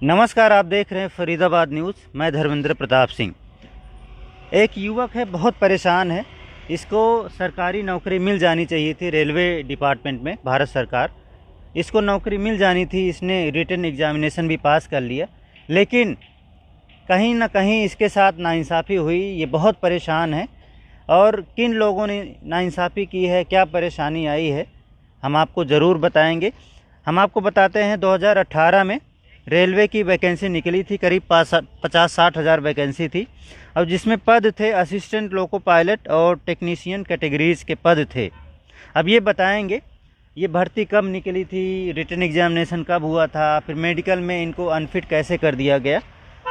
नमस्कार, आप देख रहे हैं फरीदाबाद न्यूज़। मैं धर्मेंद्र प्रताप सिंह। एक युवक है, बहुत परेशान है। इसको सरकारी नौकरी मिल जानी चाहिए थी रेलवे डिपार्टमेंट में, भारत सरकार। इसको नौकरी मिल जानी थी, इसने रिटन एग्जामिनेशन भी पास कर लिया, लेकिन कहीं ना कहीं इसके साथ नाइंसाफ़ी हुई। ये बहुत परेशान है और किन लोगों ने नाइंसाफ़ी की है, क्या परेशानी आई है, हम आपको ज़रूर बताएंगे। हम आपको बताते हैं 2018 में रेलवे की वैकेंसी निकली थी, करीब 50-60 हज़ार वैकेंसी थी, और जिसमें पद थे असिस्टेंट लोको पायलट और टेक्नीशियन कैटेगरीज़ के पद थे। अब ये बताएंगे ये भर्ती कब निकली थी, रिटन एग्जामिनेशन कब हुआ था, फिर मेडिकल में इनको अनफिट कैसे कर दिया गया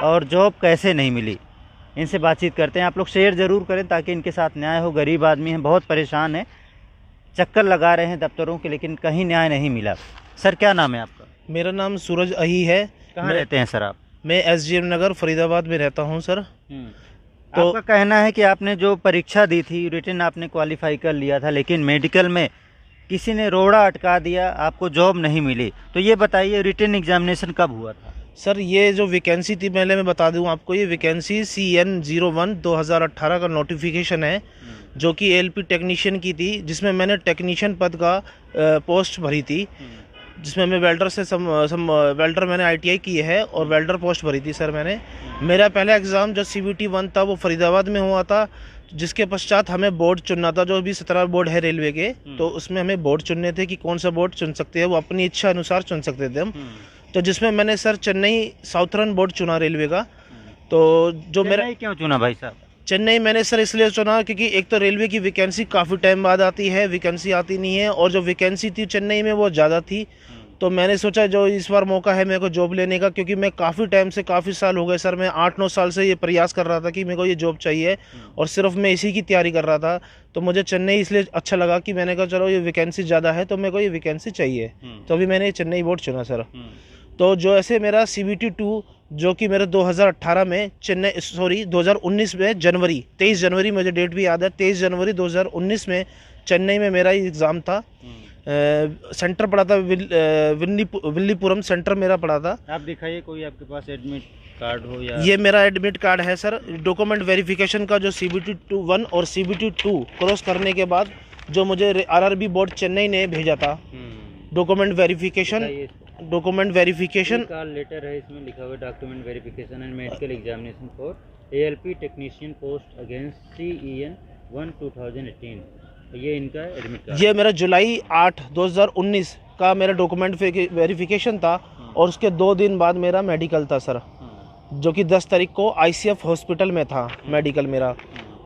और जॉब कैसे नहीं मिली। इनसे बातचीत करते हैं। आप लोग शेयर ज़रूर करें ताकि इनके साथ न्याय हो। गरीब आदमी हैं, बहुत परेशान है, चक्कर लगा रहे हैं दफ्तरों के, लेकिन कहीं न्याय नहीं मिला। सर, क्या नाम है आपका? मेरा नाम सूरज अही है। कहाँ रहते हैं सर आप? मैं SGM नगर फरीदाबाद में रहता हूं सर। तो आपका कहना है कि आपने जो परीक्षा दी थी, रिटन आपने क्वालिफाई कर लिया था, लेकिन मेडिकल में किसी ने रोड़ा अटका दिया, आपको जॉब नहीं मिली। तो ये बताइए रिटन एग्जामिनेशन कब हुआ था? सर, ये जो वैकेंसी थी, पहले मैं बता दूं आपको, ये वैकेंसी CN01 2018 का नोटिफिकेशन है, जो कि ALP टेक्नीशियन की थी, जिसमें मैंने टेक्नीशियन पद का पोस्ट भरी थी, जिसमें मैं वेल्डर से वेल्डर मैंने ITI की है और वेल्डर पोस्ट भरी थी सर मैंने। मेरा पहला एग्ज़ाम जो CBT1 था वो फरीदाबाद में हुआ था, जिसके पश्चात हमें बोर्ड चुनना था, जो भी 17 बोर्ड है रेलवे के, तो उसमें हमें बोर्ड चुनने थे कि कौन सा बोर्ड चुन सकते हैं, वो अपनी इच्छा अनुसार चुन सकते थे हम। तो जिसमें मैंने सर चेन्नई साउथर्न बोर्ड चुना रेलवे का। तो जो मेरा क्यों चुना भाई साहब? चेन्नई मैंने सर इसलिए चुना क्योंकि एक तो रेलवे की वैकेंसी काफ़ी टाइम बाद आती है, वैकेंसी आती नहीं है, और जो वैकेंसी थी चेन्नई में वो ज़्यादा थी। तो मैंने सोचा जो इस बार मौका है मेरे को जॉब लेने का, क्योंकि मैं काफ़ी टाइम से, काफ़ी साल हो गए सर, मैं 8-9 साल से ये प्रयास कर रहा था कि मेरे को ये जॉब चाहिए, और सिर्फ मैं इसी की तैयारी कर रहा था। तो मुझे चेन्नई इसलिए अच्छा लगा कि मैंने कहा चलो ये वैकेंसी ज़्यादा है तो मेरे को ये वैकेंसी चाहिए, तो अभी मैंने चेन्नई बोर्ड चुना सर। तो जो ऐसे मेरा CBT2 जो कि मेरे 2018 में 2019 में जनवरी 23 जनवरी, मुझे डेट भी याद है, 23 जनवरी 2019 में चेन्नई में मेरा एग्ज़ाम था। सेंटर पड़ा था विल्लीपुरम सेंटर मेरा पड़ा था। आप दिखाइए कोई आपके पास एडमिट कार्ड हो या? ये मेरा एडमिट कार्ड है सर। डॉक्यूमेंट वेरिफिकेशन का जो CBT1 और CBT2 क्रॉस करने के बाद जो मुझे RRB बोर्ड चेन्नई ने भेजा था, डॉक्यूमेंट वेरिफिकेशन का लेटर है, इसमें लिखा हुआ document verification and medical examination for ALP technician post against CEN1 2018। ये इनका एडमिट कार्ड। ये मेरा जुलाई 8 2019 का मेरा डॉक्यूमेंट वेरिफिकेशन था, और उसके 2 दिन बाद मेरा मेडिकल था सर, जो कि 10 तारीख को ICF हॉस्पिटल में था मेडिकल मेरा।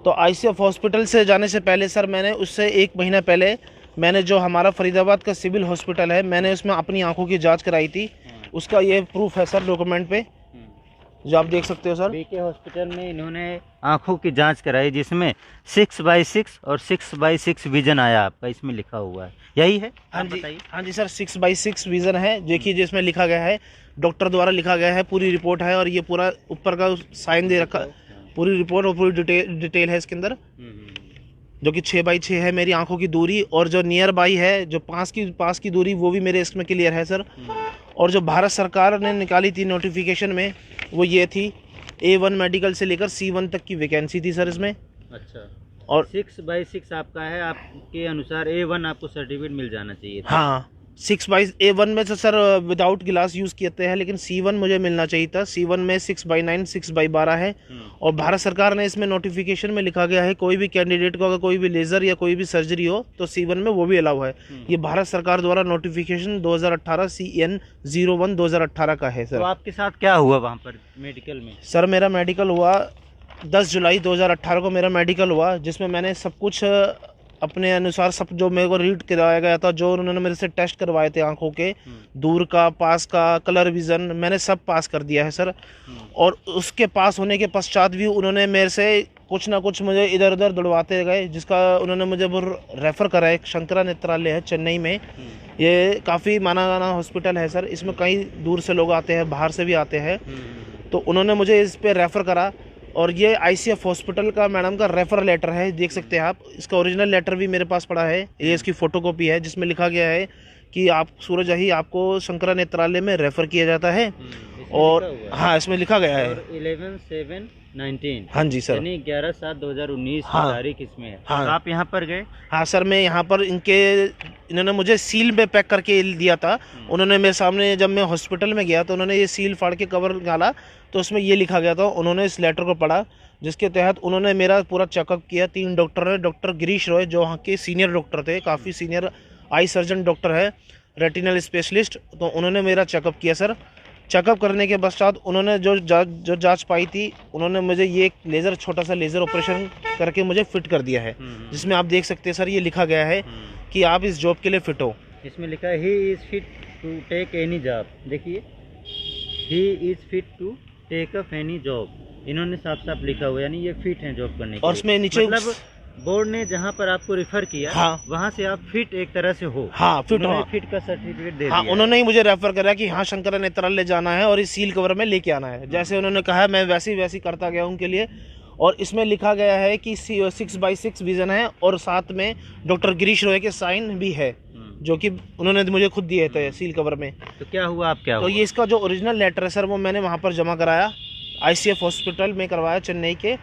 तो ICF हॉस्पिटल से जाने से पहले सर मैंने उससे 1 महीना पहले मैंने जो हमारा फरीदाबाद का सिविल हॉस्पिटल है, मैंने उसमें अपनी आंखों की जांच कराई थी। उसका ये प्रूफ है सर डॉक्यूमेंट पे, जो आप देख सकते हो सर। BK हॉस्पिटल में इन्होंने आंखों की जांच कराई, जिसमें 6/6 और 6/6 विजन आया आपका, इसमें लिखा हुआ है, यही है? हाँ जी, हाँ जी सर, 6/6 विजन है, देखिए जिसमें लिखा गया है, डॉक्टर द्वारा लिखा गया है, पूरी रिपोर्ट है, और ये पूरा ऊपर का साइन दे रखा, पूरी रिपोर्ट और पूरी डिटेल है इसके अंदर, जो कि 6/6 है मेरी आंखों की दूरी, और जो नियर बाई है, जो पास की दूरी, वो भी मेरे इसमें क्लियर है सर। और जो भारत सरकार ने निकाली थी नोटिफिकेशन में, वो ये थी, A1 मेडिकल से लेकर C1 तक की वैकेंसी थी सर इसमें। अच्छा, और 6/6 आपका है, आपके अनुसार A1 आपको सर्टिफिकेट मिल जाना चाहिए था। हाँ, 6/A1 में तो सर विदाउट गिलास यूज़ किए हैं, लेकिन C1 मुझे मिलना चाहिए था। C1 में 6/9 6/12 है, और भारत सरकार ने इसमें नोटिफिकेशन में लिखा गया है कोई भी कैंडिडेट को अगर कोई भी लेज़र या कोई भी सर्जरी हो तो C1 में वो भी अलाउ है। ये भारत सरकार द्वारा नोटिफिकेशन 2018 CN01 2018 का है सर। तो आपके साथ क्या हुआ वहाँ पर मेडिकल में? सर मेरा मेडिकल हुआ 10 जुलाई 2018 को मेरा मेडिकल हुआ, जिसमें मैंने सब कुछ अपने अनुसार, सब जो मेरे को रीड कराया गया था, जो उन्होंने मेरे से टेस्ट करवाए थे आंखों के, दूर का, पास का, कलर विज़न, मैंने सब पास कर दिया है सर। और उसके पास होने के पश्चात भी उन्होंने मेरे से कुछ ना कुछ मुझे इधर उधर दौड़वाते गए, जिसका उन्होंने मुझे रेफ़र करा। एक शंकरा नेत्रालय है चेन्नई में, ये काफ़ी माना जाना हॉस्पिटल है सर, इसमें कई दूर से लोग आते हैं, बाहर से भी आते हैं। तो उन्होंने मुझे इस पर रेफ़र करा, और ये ICF हॉस्पिटल का मैडम का रेफर लेटर है, देख सकते हैं आप। इसका ओरिजिनल लेटर भी मेरे पास पड़ा है, ये इसकी फ़ोटोकॉपी है, जिसमें लिखा गया है कि आप सूरज अही आपको शंकरा नेत्रालय में रेफ़र किया जाता है। और लिखा हुआ है। हाँ इसमें लिखा गया है। और 11/7/19 हाँ जी सर। यानी 11/7/2019 हाँ। की तारीख इसमें है। हाँ। तो आप यहाँ पर गए? हाँ सर, मैं यहाँ पर इन्होंने मुझे सील में पैक करके दिया था। उन्होंने मेरे सामने, जब मैं हॉस्पिटल में गया तो उन्होंने ये सील फाड़ के कवर निकाला, तो उसमें ये लिखा गया था। उन्होंने इस लेटर को पढ़ा, जिसके तहत उन्होंने मेरा पूरा चेकअप किया। 3 डॉक्टर है, डॉक्टर गिरीश रॉय जो वहाँ के सीनियर डॉक्टर थे, काफ़ी सीनियर आई सर्जन डॉक्टर है, रेटिनल स्पेशलिस्ट। तो उन्होंने मेरा चेकअप किया सर। चेकअप करने के पश्चात उन्होंने जो जांच पाई थी, उन्होंने मुझे ये एक लेज़र, छोटा सा लेज़र ऑपरेशन करके मुझे फिट कर दिया है, जिसमें आप देख सकते हैं सर, ये लिखा गया है कि आप इस जॉब के लिए फिट हो। इसमें लिखा है he is fit to take any job. देखिए, he is fit to take up any job, इन्होंने साफ साफ लिखा हुआ है, यानी ये फिट हैं जॉब करने के और लिए। इसमें नीचे मतलब बोर्ड ने जहाँ पर आपको रेफर किया, हाँ। वहाँ से आप फिट एक तरह से हो। हाँ फिट हो। फिट का सर्टिफिकेट दे हाँ, दिया उन्होंने ही मुझे रेफर करा कि हाँ शंकर नेत्रालय जाना है और इस सील कवर में लेके आना है। जैसे उन्होंने कहा मैं वैसी करता गया उनके लिए। और इसमें लिखा गया है कि 6x6 विजन है, और साथ में डॉक्टर गिरीश रॉय के साइन भी है, जो कि उन्होंने मुझे खुद दिए थे सील कवर में। तो क्या हुआ, आप क्या तो हुआ? ये इसका जो ओरिजिनल लेटर है सर, वो मैंने वहाँ पर जमा कराया, ICF हॉस्पिटल में करवाया चेन्नई के।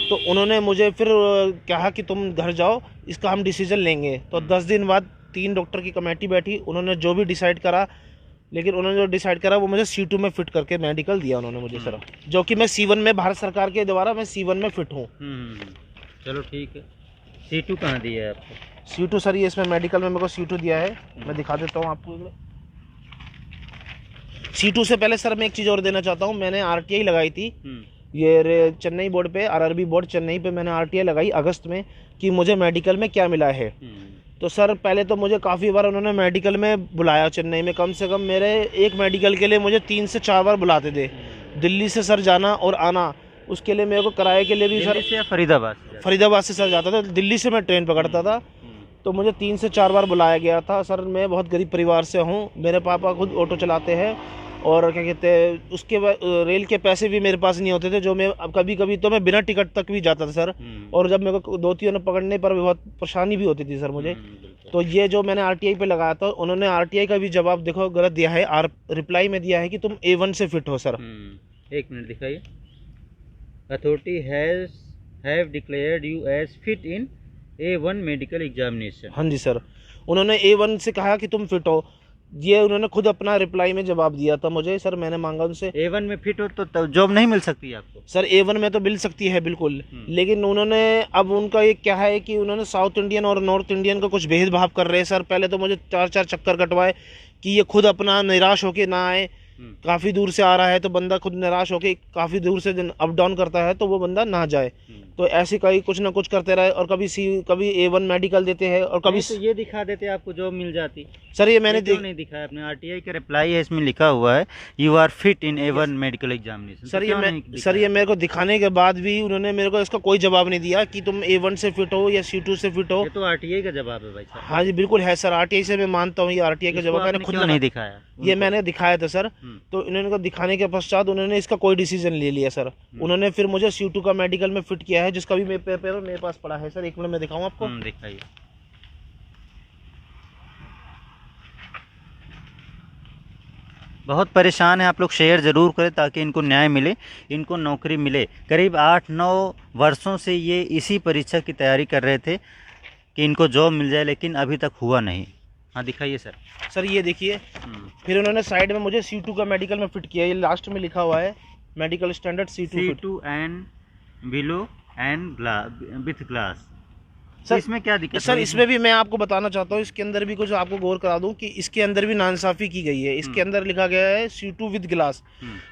तो उन्होंने मुझे फिर कहा कि तुम घर जाओ, इसका हम डिसीजन लेंगे। तो 10 दिन बाद 3 डॉक्टर की कमेटी बैठी, उन्होंने जो भी डिसाइड करा, लेकिन उन्होंने जो डिसाइड करा वो मुझे C2 में फिट करके मेडिकल दिया उन्होंने मुझे सर, जो कि मैं C1 में, भारत सरकार के द्वारा मैं C1 में फिट हूँ। चलो ठीक है। C2 कहाँ दिया है आपको? C2 सर, ये इसमें मेडिकल में मेरे को C2 दिया है, मैं दिखा देता हूँ आपको। C2 से पहले सर मैं एक चीज़ और देना चाहता हूँ, मैंने RTI लगाई थी ये चेन्नई बोर्ड पे, RRB बोर्ड चेन्नई पे मैंने RTI लगाई अगस्त में, कि मुझे मेडिकल में क्या मिला है। तो सर पहले तो मुझे काफ़ी बार उन्होंने मेडिकल में बुलाया चेन्नई में, कम से कम मेरे एक मेडिकल के लिए मुझे 3 से 4 बार बुलाते थे। दिल्ली से सर जाना और आना, उसके लिए मेरे को किराए के लिए भी सर, दिल्ली से या फरीदाबाद से? फरीदाबाद से सर जाता था, दिल्ली से मैं ट्रेन पकड़ता था। तो मुझे 3 से 4 बार बुलाया गया था सर। मैं बहुत गरीब परिवार से हूँ, मेरे पापा खुद ऑटो चलाते हैं, और क्या कहते हैं, उसके रेल के पैसे भी मेरे पास नहीं होते थे, जो मैं अब कभी कभी तो मैं बिना टिकट तक भी जाता था सर। और जब मेरे को 2-3 पकड़ने पर भी बहुत परेशानी भी होती थी सर मुझे। तो ये जो मैंने RTI पे लगाया था, उन्होंने RTI का भी जवाब देखो गलत दिया है, रिप्लाई में दिया है कि तुम A1 से फिट हो सर। एक मिनट दिखाइए। Authority have declared you as fit in A1 medical examination. हाँ जी सर, उन्होंने A1 से कहा कि तुम फिट हो, ये उन्होंने खुद अपना रिप्लाई में जवाब दिया था मुझे सर। मैंने मांगा उनसे, A1 में फिट हो तो जॉब नहीं मिल सकती आपको? सर A1 में तो मिल सकती है बिल्कुल, लेकिन उन्होंने, अब उनका ये क्या है कि उन्होंने साउथ इंडियन और नॉर्थ इंडियन का कुछ भेदभाव कर रहे हैं सर। पहले तो मुझे 4-4 चक्कर कटवाए कि ये खुद अपना निराश होके ना आए, काफ़ी दूर से आ रहा है तो बंदा खुद निराश होके, काफ़ी दूर से अप डाउन करता है तो वो बंदा ना जाए। तो ऐसे कहीं कुछ ना कुछ करते रहे, और कभी A1 मेडिकल देते हैं, और कभी तो ये दिखा देते आपको जॉब मिल जाती। सर ये मैंने नहीं दिखाया आपने? RTI का रिप्लाई है, इसमें लिखा हुआ है you are fit in A1 medical examination. Sir ये मेरे को दिखाने के बाद भी उन्होंने मेरे को इसका कोई जवाब नहीं दिया कि तुम A1 से फिट हो या C2 से फिट हो। ये तो RTI का जवाब है भाई साहब। हाँ जी बिल्कुल है सर, RTI से मैं मानता हूँ, ये RTI का जवाब मैंने खुद नहीं दिखाया। ये मैंने दिखाया था सर। तो इन्होंने को दिखाने के पश्चात उन्होंने इसका कोई डिसीजन ले लिया सर। उन्होंने फिर मुझे C2 का मेडिकल में फिट किया है, जिसका भी पेपर मेरे पास पड़ा है सर। एक मिनट में दिखाऊं आपको। दिखाइए। बहुत परेशान है आप लोग, शेयर ज़रूर करें ताकि इनको न्याय मिले, इनको नौकरी मिले। करीब 8-9 वर्षों से ये इसी परीक्षा की तैयारी कर रहे थे कि इनको जॉब मिल जाए, लेकिन अभी तक हुआ नहीं। हाँ दिखाइए सर। सर ये देखिए, फिर उन्होंने साइड में मुझे C2 का मेडिकल में फिट किया, ये लास्ट में लिखा हुआ है medical standard C2 and below and with glass. Sir इसमें क्या दिक्कत? सर इसमें भी मैं आपको बताना चाहता हूँ, इसके अंदर भी कुछ आपको गौर करा दूं कि इसके अंदर भी नाइंसाफी की गई है। इसके अंदर लिखा गया है C2 विद गिलास।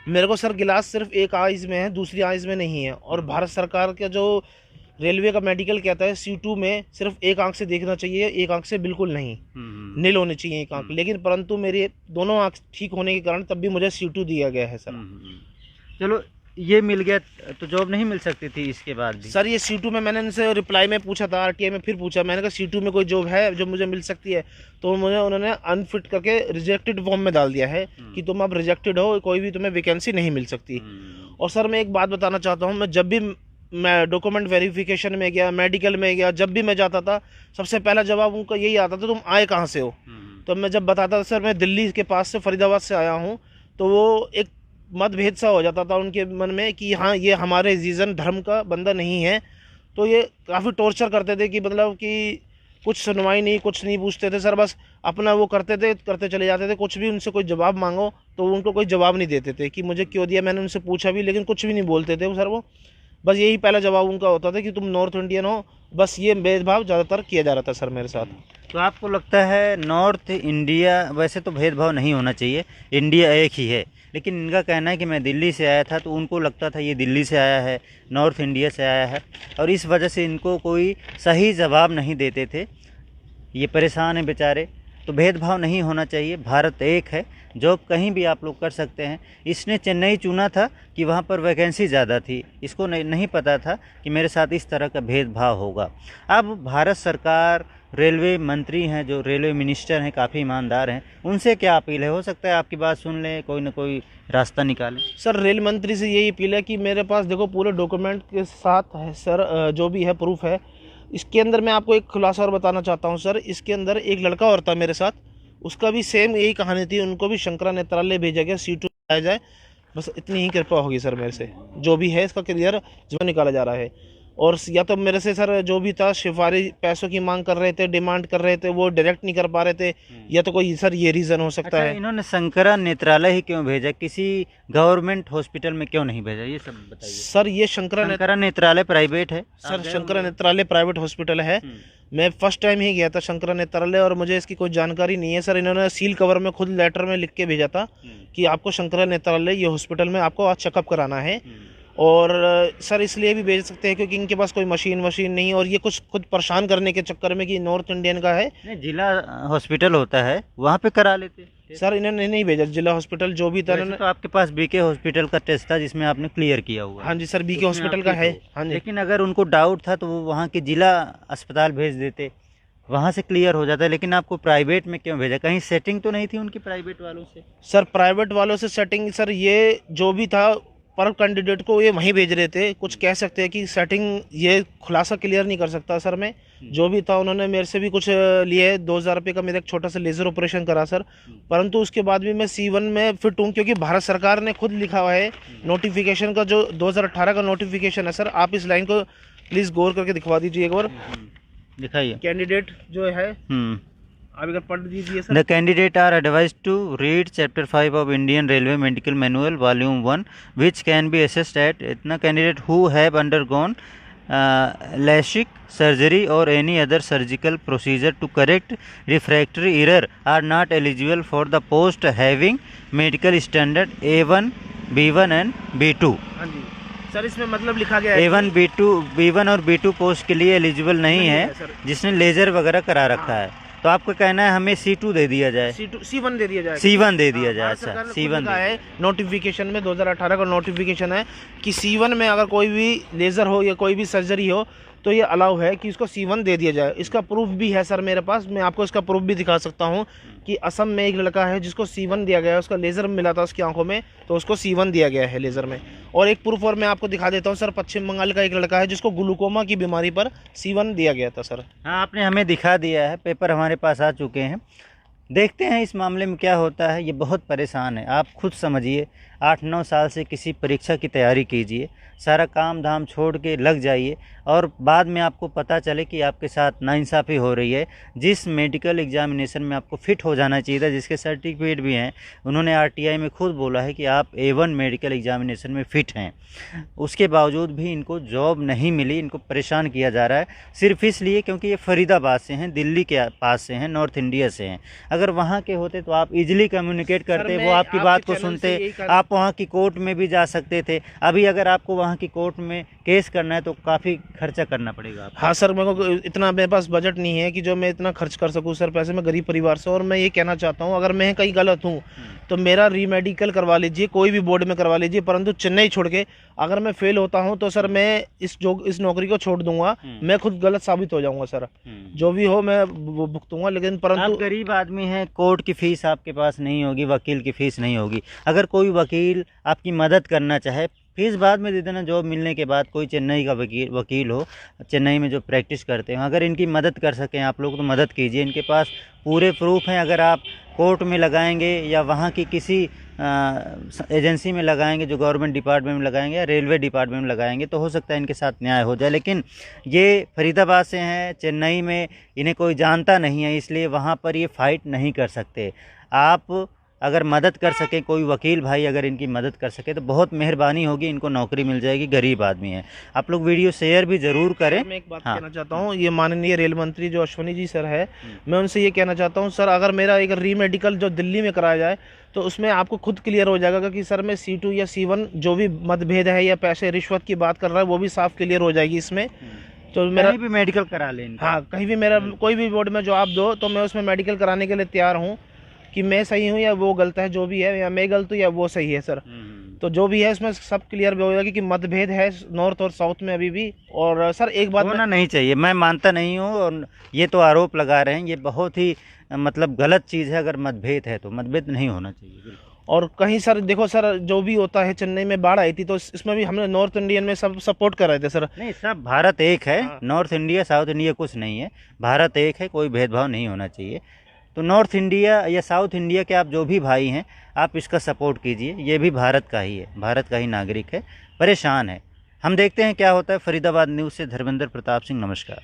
मेरे को सर गिलास सिर्फ एक आइज में है, दूसरी आइज में नहीं है। और भारत सरकार का जो रेलवे का मेडिकल कहता है C2 में सिर्फ एक आंख से देखना चाहिए, एक आंख से बिल्कुल नहीं, नील होनी चाहिए एक आंख। लेकिन परंतु मेरी दोनों आंख ठीक होने के कारण तब भी मुझे C2 दिया गया है सर। चलो ये मिल गया तो जॉब नहीं मिल सकती थी इसके बाद भी? सर ये C2 में मैंने इनसे रिप्लाई में पूछा था, RTI में फिर पूछा, मैंने कहा C2 में कोई जॉब है जो मुझे मिल सकती है? तो मुझे उन्होंने अनफिट करके रिजेक्टेड फॉर्म में डाल दिया है कि तुम अब रिजेक्टेड हो, कोई भी तुम्हें वैकेंसी नहीं मिल सकती। और सर मैं एक बात बताना चाहता हूँ, मैं जब भी मैं डॉक्यूमेंट वेरिफिकेशन में गया, मेडिकल में गया, जब भी मैं जाता था सबसे पहला जवाब उनका यही आता था, तुम आए कहाँ से हो? तो मैं जब बताता था सर मैं दिल्ली के पास से फरीदाबाद से आया हूँ, तो वो एक मतभेद सा हो जाता था उनके मन में कि हाँ ये हमारे रीजन धर्म का बंदा नहीं है। तो ये काफ़ी टॉर्चर करते थे कि मतलब कि कुछ सुनवाई नहीं, कुछ नहीं पूछते थे सर, बस अपना वो करते चले जाते थे। कुछ भी उनसे कोई जवाब मांगो तो उनको कोई जवाब नहीं देते थे कि मुझे क्यों दिया। मैंने उनसे पूछा भी लेकिन कुछ भी नहीं बोलते थे वो सर। वो बस यही पहला जवाब उनका होता था कि तुम नॉर्थ इंडियन हो। बस ये भेदभाव ज़्यादातर किया जा रहा था सर मेरे साथ। तो आपको लगता है नॉर्थ इंडिया, वैसे तो भेदभाव नहीं होना चाहिए, इंडिया एक ही है, लेकिन इनका कहना है कि मैं दिल्ली से आया था तो उनको लगता था ये दिल्ली से आया है, नॉर्थ इंडिया से आया है, और इस वजह से इनको कोई सही जवाब नहीं देते थे। ये परेशान हैं बेचारे। तो भेदभाव नहीं होना चाहिए, भारत एक है, जॉब कहीं भी आप लोग कर सकते हैं। इसने चेन्नई चुना था कि वहाँ पर वैकेंसी ज़्यादा थी, इसको नहीं पता था कि मेरे साथ इस तरह का भेदभाव होगा। अब भारत सरकार, रेलवे मंत्री हैं, जो रेलवे मिनिस्टर हैं, काफ़ी ईमानदार हैं, उनसे क्या अपील है? हो सकता है आपकी बात सुन लें, कोई ना कोई रास्ता निकालें। सर रेल मंत्री से यही अपील है कि मेरे पास देखो पूरे डॉक्यूमेंट के साथ है सर, जो भी है प्रूफ है। इसके अंदर मैं आपको एक खुलासा और बताना चाहता हूँ सर। इसके अंदर एक लड़का और था मेरे साथ, उसका भी सेम यही कहानी थी। उनको भी शंकरा नेत्रालय भेजा गया, C2 आया जाए, बस इतनी ही कृपा होगी सर मेरे से। जो भी है इसका क्लियर जो निकाला जा रहा है। और या तो मेरे से सर जो भी था सिफारिश पैसों की मांग कर रहे थे, डिमांड कर रहे थे, वो डायरेक्ट नहीं कर पा रहे थे, या तो कोई सर ये रीज़न हो सकता है। इन्होंने शंकरा नेत्रालय ही क्यों भेजा, किसी गवर्नमेंट हॉस्पिटल में क्यों नहीं भेजा, ये सब बताइए। सर ये शंकरा नेत्रालय प्राइवेट है सर, शंकरा नेत्रालय प्राइवेट हॉस्पिटल है। मैं फर्स्ट टाइम ही गया था शंकरा नेत्रालय और मुझे इसकी कोई जानकारी नहीं है सर। इन्होंने सील कवर में खुद लेटर में लिख के भेजा था कि आपको शंकरा नेत्रालय ये हॉस्पिटल में आपको आज चेकअप कराना है। और सर इसलिए भी भेज सकते हैं क्योंकि इनके पास कोई मशीन नहीं, और ये कुछ खुद परेशान करने के चक्कर में कि नॉर्थ इंडियन का है। नहीं, जिला हॉस्पिटल होता है, वहाँ पे करा लेते सर इन्होंने नहीं भेजा जिला हॉस्पिटल, जो भी था इन्होंने। तो आपके पास बीके हॉस्पिटल का टेस्ट था जिसमें आपने क्लियर किया हुआ। हाँ जी सर, बीके हॉस्पिटल का है। हाँ जी, लेकिन अगर उनको डाउट था तो वो वहाँ के जिला अस्पताल भेज देते, वहाँ से क्लियर हो जाता है। लेकिन आपको प्राइवेट में क्यों भेजा? कहीं सेटिंग तो नहीं थी उनकी प्राइवेट वालों से? सर प्राइवेट वालों से सेटिंग सर, ये जो भी था पर कैंडिडेट को ये वहीं भेज रहे थे। कुछ कह सकते हैं कि सेटिंग, ये खुलासा क्लियर नहीं कर सकता सर मैं। जो भी था उन्होंने मेरे से भी कुछ लिए, 2000 रुपये का मेरा एक छोटा सा लेज़र ऑपरेशन करा सर। परंतु उसके बाद भी मैं C1 में फिट हूँ क्योंकि भारत सरकार ने खुद लिखा हुआ है नोटिफिकेशन का, जो 2018 का नोटिफिकेशन है सर। आप इस लाइन को प्लीज़ गौर करके दिखवा दीजिए एक बार। दिखाइए। कैंडिडेट जो है आप अगर पढ़ दीजिए sir. The candidate are advised to read chapter 5 of Indian railway medical manual volume 1 which can be assessed at इतना candidate who have undergone LASIK surgery or any other surgical procedure to correct refractory error are not eligible for the post having medical standard A1, B1 and B2। हाँ जी sir, इसमें मतलब लिखा गया है A1, B2, B1 और B2 post के लिए एलिजिबल नहीं है जिसने लेजर वगैरह करा रखा है। तो आपका कहना है हमें C2 दे दिया जाए, C1 दे दिया जाए, C1 दे दिया जाए। अच्छा, C1 है नोटिफिकेशन में, 2018 का नोटिफिकेशन है कि C1 में अगर कोई भी लेज़र हो या कोई भी सर्जरी हो तो ये अलाउ है कि इसको C1 दे दिया जाए। इसका प्रूफ भी है सर मेरे पास, मैं आपको इसका प्रूफ भी दिखा सकता हूँ कि असम में एक लड़का है जिसको C1 दिया गया है, उसका लेज़र मिला था उसकी आंखों में तो उसको C1 दिया गया है लेज़र में। और एक प्रूफ और मैं आपको दिखा देता हूँ सर, पश्चिम बंगाल का एक लड़का है जिसको ग्लूकोमा की बीमारी पर C1 दिया गया था सर। हाँ, आपने हमें दिखा दिया है, पेपर हमारे पास आ चुके हैं। देखते हैं इस मामले में क्या होता है। ये बहुत परेशान है, आप खुद समझिए। 8-9 साल से किसी परीक्षा की तैयारी कीजिए, सारा काम धाम छोड़ के लग जाइए और बाद में आपको पता चले कि आपके साथ नाइंसाफ़ी हो रही है। जिस मेडिकल एग्जामिनेशन में आपको फ़िट हो जाना चाहिए था, जिसके सर्टिफिकेट भी हैं, उन्होंने RTI में खुद बोला है कि आप A1 मेडिकल एग्जामिनेशन में फ़िट हैं, उसके बावजूद भी इनको जॉब नहीं मिली। इनको परेशान किया जा रहा है सिर्फ इसलिए क्योंकि ये फरीदाबाद से हैं, दिल्ली के पास से हैं, नॉर्थ इंडिया से हैं। अगर वहाँ के होते तो आप इजीली कम्युनिकेट करते, वो आपकी बात को सुनते, आप वहाँ की कोर्ट में भी जा सकते थे। अभी अगर आपको वहाँ की कोर्ट में केस करना है तो काफ़ी खर्चा करना पड़ेगा आपको। हाँ सर, मेरे को इतना, मेरे पास बजट नहीं है कि जो मैं इतना खर्च कर सकूँ सर पैसे। मैं गरीब परिवार से, और मैं ये कहना चाहता हूँ अगर मैं कहीं गलत हूँ तो मेरा रीमेडिकल करवा लीजिए, कोई भी बोर्ड में करवा लीजिए, परंतु चेन्नई छोड़ के अगर मैं फेल होता हूँ तो सर मैं इस नौकरी को छोड़ दूंगा। मैं खुद गलत साबित हो जाऊंगा सर, जो भी हो मैं वो भुगतूंगा। लेकिन परंतु आप गरीब आदमी हैं, कोर्ट की फीस आपके पास नहीं होगी, वकील की फीस नहीं होगी। अगर कोई वकील आपकी मदद करना चाहे, फीस बाद में दे देना, जॉब मिलने के बाद। कोई चेन्नई का वकील हो, चेन्नई में जो प्रैक्टिस करते हो, अगर इनकी मदद कर सकें आप लोग तो मदद कीजिए। इनके पास पूरे प्रूफ हैं। अगर आप कोर्ट में लगाएंगे या वहाँ की किसी एजेंसी में लगाएंगे, जो गवर्नमेंट डिपार्टमेंट में लगाएंगे या रेलवे डिपार्टमेंट में लगाएंगे, तो हो सकता है इनके साथ न्याय हो जाए। लेकिन ये फरीदाबाद से हैं, चेन्नई में इन्हें कोई जानता नहीं है, इसलिए वहाँ पर ये फ़ाइट नहीं कर सकते। आप अगर मदद कर सके, कोई वकील भाई अगर इनकी मदद कर सके तो बहुत मेहरबानी होगी, इनको नौकरी मिल जाएगी। गरीब आदमी है। आप लोग वीडियो शेयर भी ज़रूर करें। मैं एक बात कहना चाहता हूँ, ये माननीय रेल मंत्री जो अश्वनी जी सर है, मैं उनसे ये कहना चाहता हूँ सर, अगर मेरा एक री मेडिकल जो दिल्ली में कराया जाए तो उसमें आपको खुद क्लियर हो जाएगा कि सर मैं C2 या C1 जो भी मतभेद है या पैसे रिश्वत की बात कर रहा है वो भी साफ क्लियर हो जाएगी इसमें। तो मेरा कहीं भी मेडिकल करा लें। हाँ, कहीं भी मेरा कोई भी बोर्ड में जो आप दो तो मैं उसमें मेडिकल कराने के लिए तैयार हूँ कि मैं सही हूँ या वो गलत है, जो भी है, या मैं गलत हूँ या वो सही है सर। तो जो भी है इसमें सब क्लियर हो जाएगा कि मतभेद है नॉर्थ और साउथ में अभी भी। और सर एक बात होना नहीं चाहिए, मैं मानता नहीं हूँ। और ये तो आरोप लगा रहे हैं, ये बहुत ही मतलब गलत चीज़ है। अगर मतभेद है तो मतभेद नहीं होना चाहिए। और कहीं सर देखो सर, जो भी होता है, चेन्नई में बाढ़ आई थी तो इसमें भी हमने नॉर्थ इंडियन में सब सपोर्ट कर रहे थे सर। नहीं, सब भारत एक है। हाँ। नॉर्थ इंडिया साउथ इंडिया कुछ नहीं है, भारत एक है, कोई भेदभाव नहीं होना चाहिए। तो नॉर्थ इंडिया या साउथ इंडिया के आप जो भी भाई हैं, आप इसका सपोर्ट कीजिए। ये भी भारत का ही है, भारत का ही नागरिक है, परेशान है। हम देखते हैं क्या होता है। फरीदाबाद न्यूज़ से धर्मेंद्र प्रताप सिंह, नमस्कार।